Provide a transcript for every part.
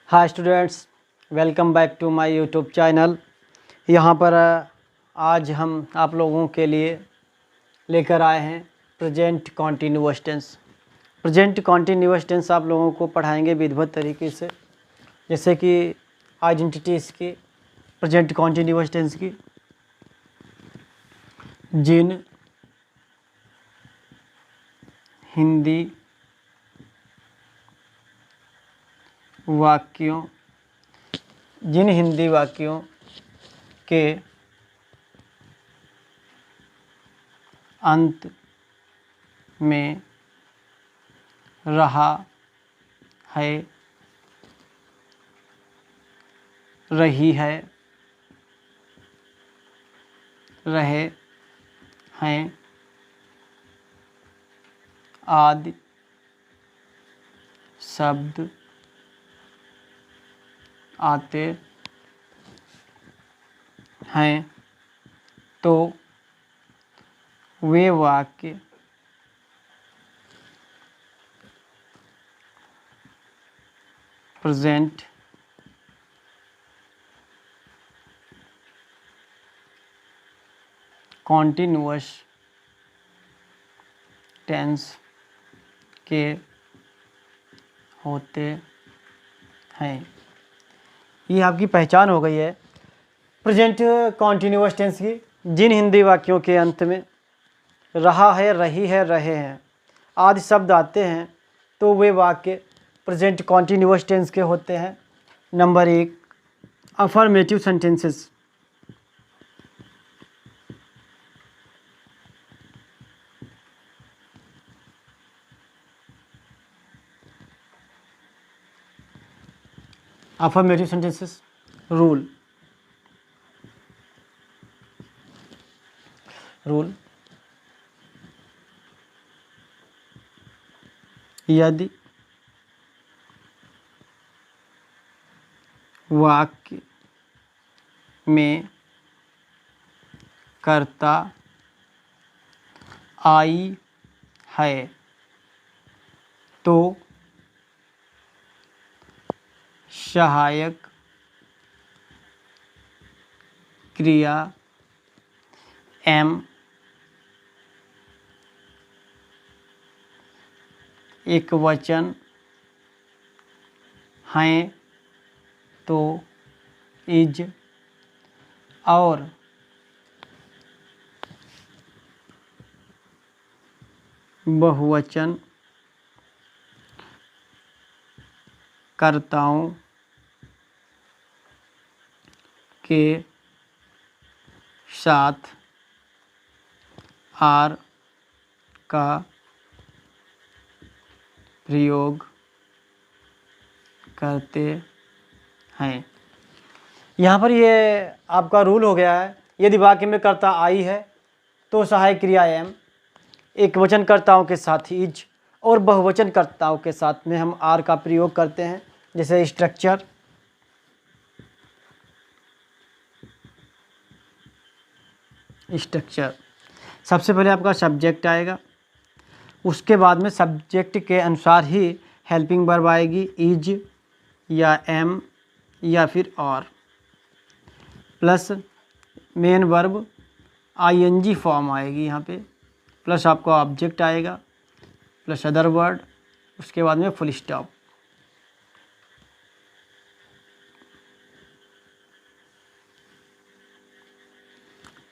Hi students, welcome back to my YouTube channel. यहाँ पर आज हम आप लोगों के लिए लेकर आए हैं present continuous tense. Present continuous tense आप लोगों को पढ़ाएंगे विधिवत तरीके से, जैसे कि आइडेंटिटीज़ की, प्रेजेंट कॉन्टिन्यूअस टेंस की। जिन हिंदी वाक्यों के अंत में रहा है, रही है, रहे हैं आदि शब्द आते हैं तो वे वाक्य प्रेजेंट कॉन्टिन्यूअस टेंस के होते हैं। ये आपकी पहचान हो गई है प्रेजेंट कॉन्टिन्यूअस टेंस की। जिन हिंदी वाक्यों के अंत में रहा है, रही है, रहे हैं आदि शब्द आते हैं तो वे वाक्य प्रेजेंट कॉन्टिन्यूअस टेंस के होते हैं। Number 1, affirmative sentences. Affirmative sentences rule यदि वाक्य में कर्ता आई है तो सहायक क्रिया एम एक वचन हैं तो इज और बहुवचन कर्ताओं के साथ आर का प्रयोग करते हैं। यहाँ पर ये आपका रूल हो गया है। यदि वाक्य में कर्ता आई है तो सहायक क्रिया एम, एक वचन कर्ताओं के साथ इज और बहुवचन कर्ताओं के साथ में हम आर का प्रयोग करते हैं। जैसे स्ट्रक्चर, सबसे पहले आपका सब्जेक्ट आएगा, उसके बाद में सब्जेक्ट के अनुसार ही हेल्पिंग वर्ब आएगी, इज या एम या फिर are, plus main verb ING form आएगी यहाँ पे, प्लस आपका ऑब्जेक्ट आएगा, प्लस अदर वर्ड, उसके बाद में फुल स्टॉप।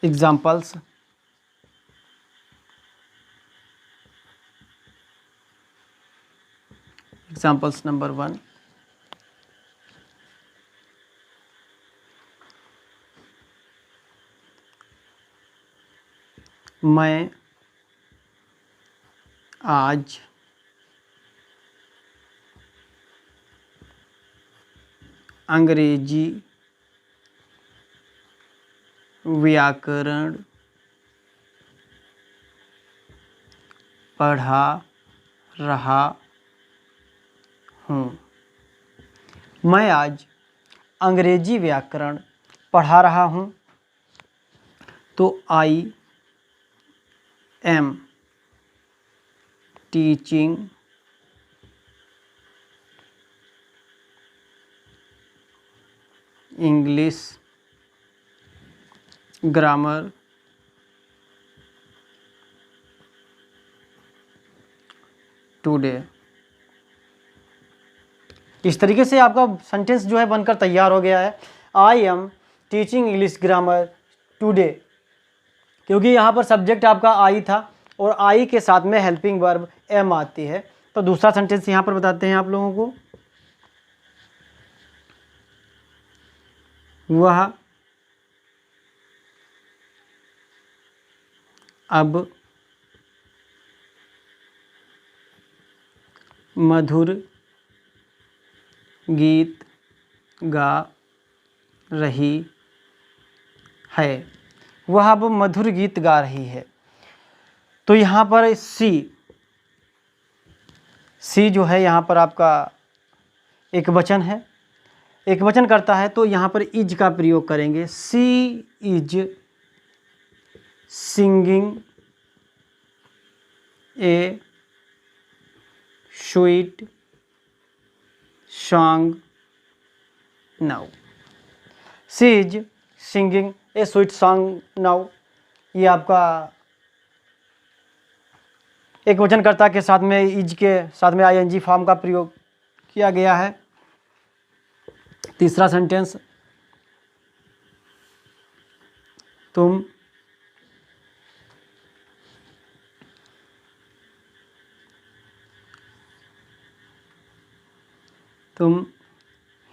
एग्जाम्पल्स, नंबर 1, मैं आज अंग्रेजी व्याकरण पढ़ा रहा हूँ। मैं आज अंग्रेजी व्याकरण पढ़ा रहा हूँ तो I am teaching English grammar today. इस तरीके से आपका सेंटेंस जो है बनकर तैयार हो गया है। I am teaching English grammar today, क्योंकि यहाँ पर सब्जेक्ट आपका आई था और आई के साथ में हेल्पिंग वर्ब एम आती है। तो दूसरा सेंटेंस यहाँ पर बताते हैं आप लोगों को। वह अब मधुर गीत गा रही है। वह अब मधुर गीत गा रही है। तो यहाँ पर सी जो है यहाँ पर आपका एक वचन है, एक वचन करता है, तो यहाँ पर इज का प्रयोग करेंगे। She is singing a sweet song now. She is singing a sweet song now, ये आपका एक वचनकर्ता के साथ में इज के साथ में आईएनजी फॉर्म का प्रयोग किया गया है। तीसरा सेंटेंस, तुम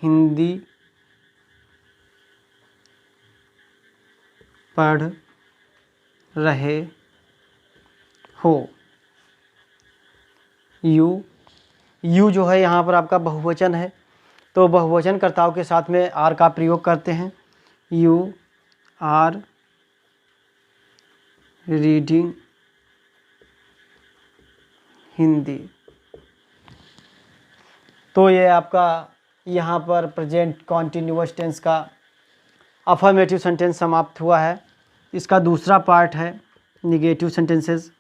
हिंदी पढ़ रहे हो। यू जो है यहाँ पर आपका बहुवचन है, तो बहुवचनकर्ताओं के साथ में आर का प्रयोग करते हैं। You are reading Hindi. तो ये आपका यहाँ पर प्रेजेंट कॉन्टिन्यूअस टेंस का अफर्मेटिव सेंटेंस समाप्त हुआ है। इसका दूसरा पार्ट है negative sentences.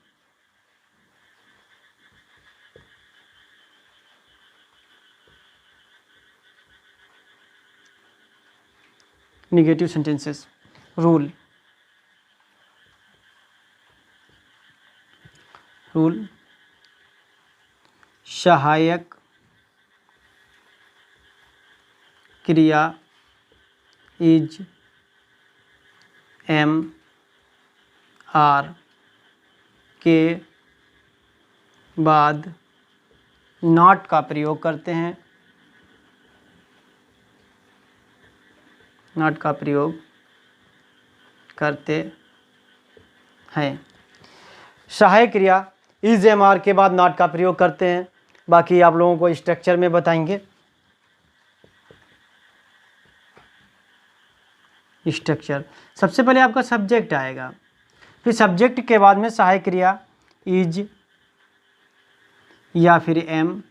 Negative sentences rule सहायक क्रिया इज एम आर के बाद नॉट का प्रयोग करते हैं। नॉट का प्रयोग करते हैं। सहायक क्रिया इज एम आर के बाद नॉट का प्रयोग करते हैं। बाकी आप लोगों को स्ट्रक्चर में बताएंगे। स्ट्रक्चर, सबसे पहले आपका सब्जेक्ट आएगा, फिर सब्जेक्ट के बाद में सहायक क्रिया इज या फिर एम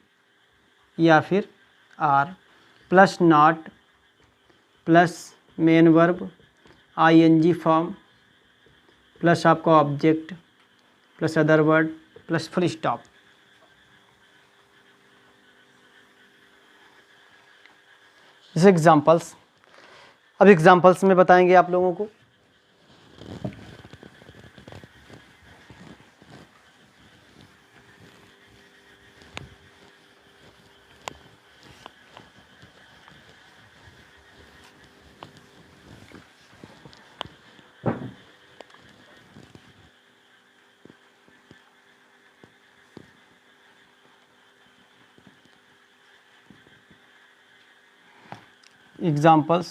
या फिर are plus not plus main verb ING form plus आपका object plus other word plus full stop. जैसे एग्जाम्पल्स, अब एग्जाम्पल्स में बताएंगे आप लोगों को। एग्जाम्पल्स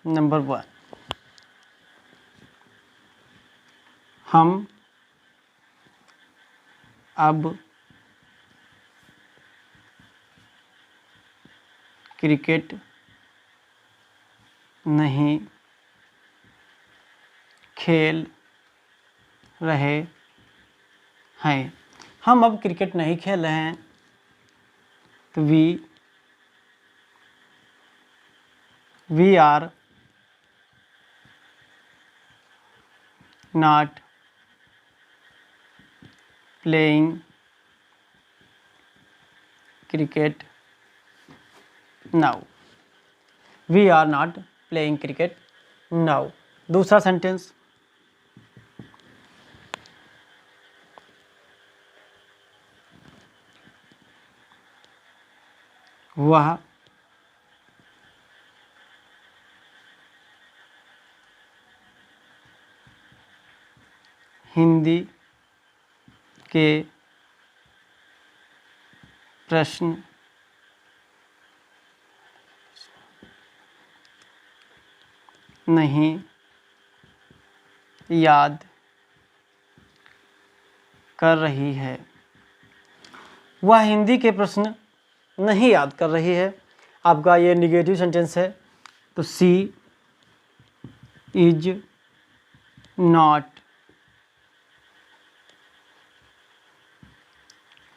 नंबर 1, हम अब क्रिकेट नहीं खेल रहे हैं। हम अब क्रिकेट नहीं खेल रहे हैं, तो we are not playing cricket now. We are not playing cricket now. दूसरा सेंटेंस, वह हिंदी के प्रश्न नहीं याद कर रही है। वह हिंदी के प्रश्न नहीं याद कर रही है। आपका ये निगेटिव सेंटेंस है, तो she is not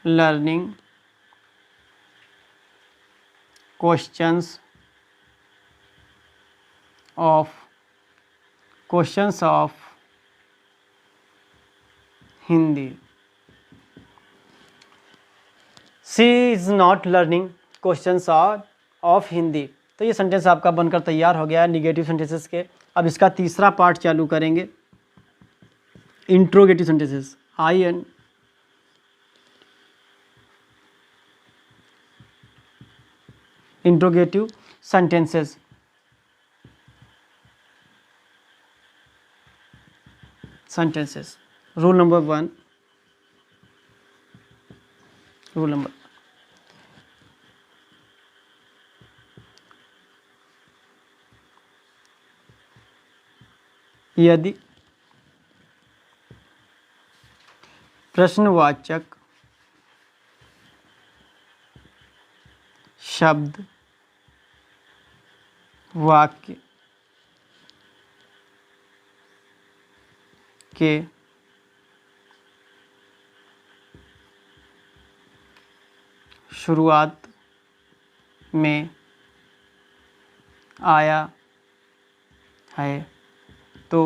learning questions of Hindi. She is not learning questions of Hindi. तो ये सेंटेंस आपका बनकर तैयार हो गया है निगेटिव सेंटेंसेस के। अब इसका तीसरा पार्ट चालू करेंगे, interrogative sentences. Interrogative sentences. Rule number 1, यदि प्रश्नवाचक शब्द वाक्य के शुरुआत में आया है तो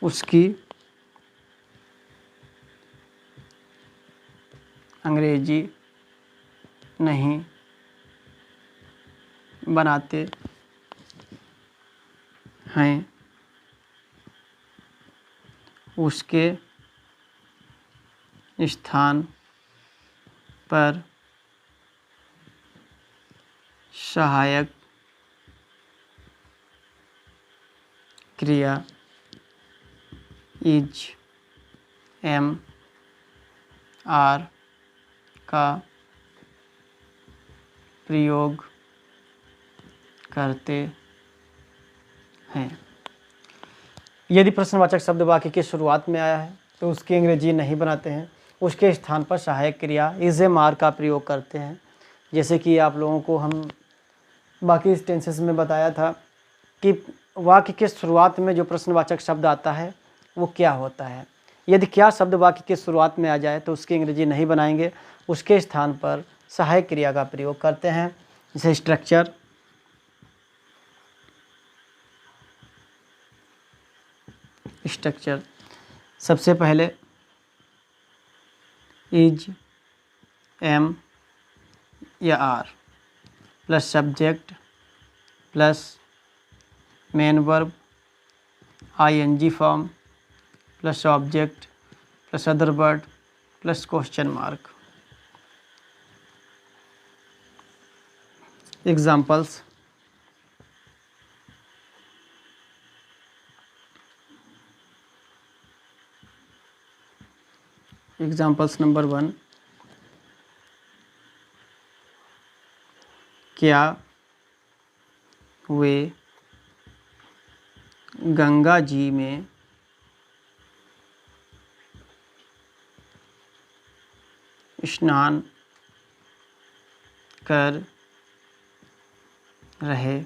उसकी अंग्रेजी नहीं बनाते हैं। उसके स्थान पर सहायक क्रिया इज एम आर का प्रयोग करते हैं। यदि प्रश्नवाचक शब्द वाक्य की शुरुआत में आया है तो उसकी अंग्रेजी नहीं बनाते हैं, उसके स्थान पर सहायक क्रिया इज एम आर का प्रयोग करते हैं। जैसे कि आप लोगों को हम बाकी टेंसेस में बताया था कि वाक्य के शुरुआत में जो प्रश्नवाचक शब्द आता है वो क्या होता है। यदि क्या शब्द वाक्य के शुरुआत में आ जाए तो उसकी अंग्रेजी नहीं बनाएंगे, उसके स्थान पर सहायक क्रिया का प्रयोग करते हैं। जैसे स्ट्रक्चर, सबसे पहले इज, एम या are plus subject plus main verb ING form plus object plus other word plus question mark. Examples, number 1, क्या वे गंगा जी में स्नान कर रहे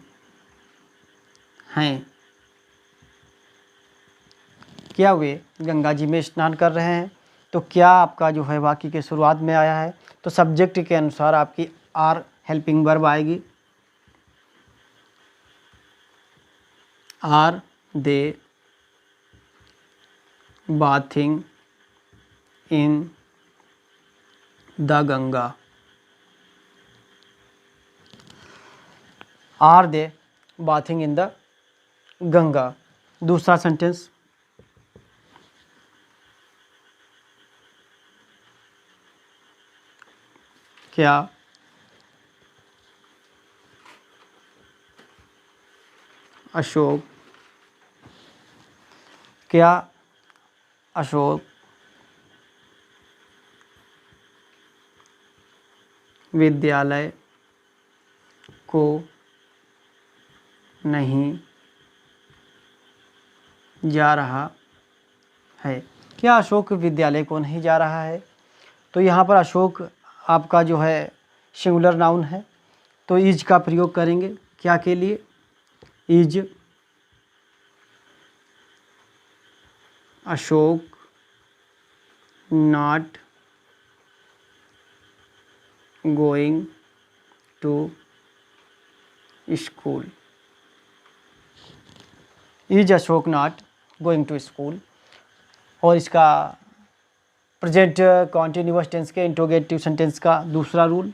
हैं। क्या वे गंगा जी में स्नान कर रहे हैं, तो क्या आपका जो है वाक्य के शुरुआत में आया है तो सब्जेक्ट के अनुसार आपकी आर हेल्पिंग वर्ब आएगी। Are they bathing in the Ganga. Are they bathing in the Ganga. दूसरा सेंटेंस, क्या अशोक विद्यालय को नहीं जा रहा है? क्या अशोक विद्यालय को नहीं जा रहा है? तो यहाँ पर अशोक आपका जो है सिंगुलर नाउन है, तो इज का प्रयोग करेंगे क्या के लिए? Is Ashok not going to school. Is Ashok not going to school. और इसका प्रेजेंट कॉन्टिन्यूअस टेंस के इंट्रोगेटिव सेंटेंस का दूसरा रूल,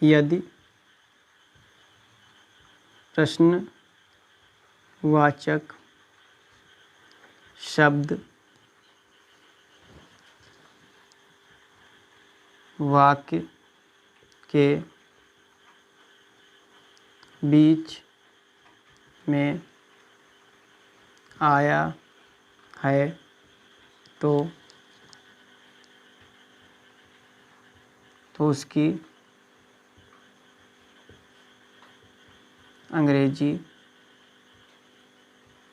यदि प्रश्नवाचक शब्द वाक्य के बीच में आया है तो उसकी अंग्रेजी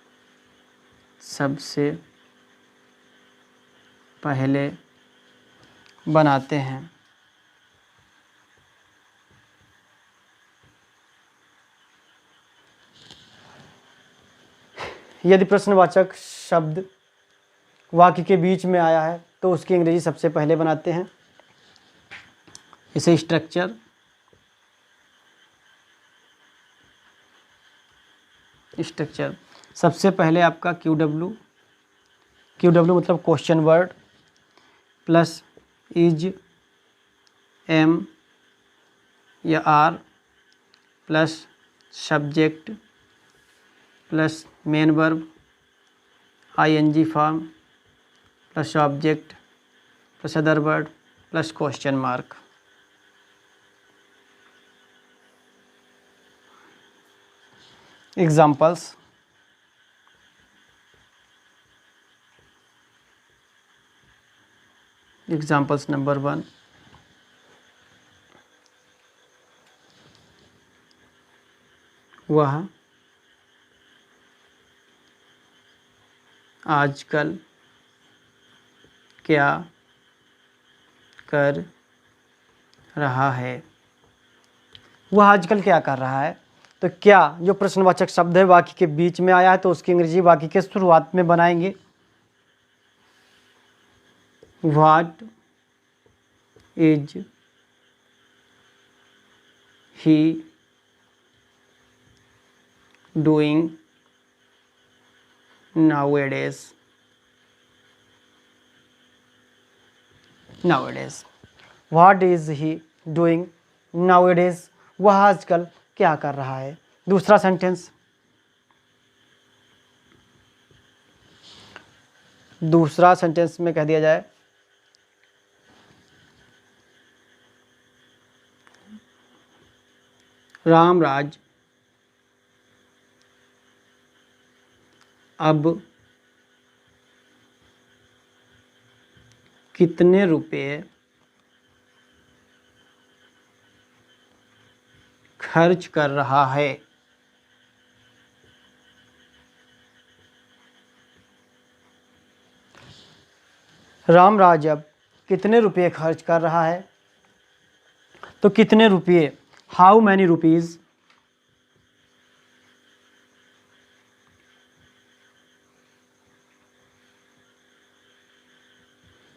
सबसे पहले बनाते हैं। यदि प्रश्नवाचक शब्द वाक्य के बीच में आया है तो उसकी अंग्रेजी सबसे पहले बनाते हैं। इसे स्ट्रक्चर सबसे पहले आपका क्यू डब्ल्यू मतलब question word plus is am या are plus subject plus main verb ING form plus object plus other word plus question mark. Examples, number 1, वह आजकल क्या कर रहा है? वह आजकल क्या कर रहा है? तो क्या जो प्रश्नवाचक शब्द है वाक्य के बीच में आया है तो उसकी अंग्रेजी वाक्य के शुरुआत में बनाएंगे। What is he doing nowadays? What is he doing nowadays? वह आजकल क्या कर रहा है? दूसरा सेंटेंस, में कह दिया जाए रामराज अब कितने रुपए खर्च कर रहा है? रामराज अब कितने रुपये खर्च कर रहा है? तो कितने रुपये, how many rupees,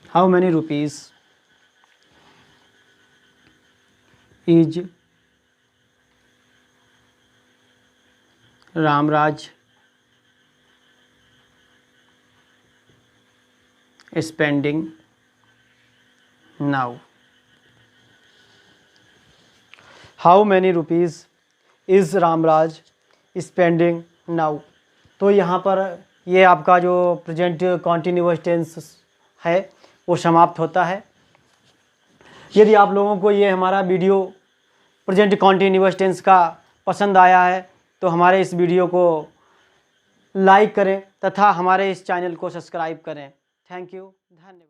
how many rupees is Ramraj spending now? How many rupees is Ramraj spending now. तो यहाँ पर ये आपका जो प्रेजेंट कॉन्टिन्यूअस टेंस है वो समाप्त होता है। यदि आप लोगों को ये हमारा वीडियो प्रेजेंट कॉन्टिन्यूअस टेंस का पसंद आया है तो हमारे इस वीडियो को लाइक करें तथा हमारे इस चैनल को सब्सक्राइब करें। थैंक यू, धन्यवाद।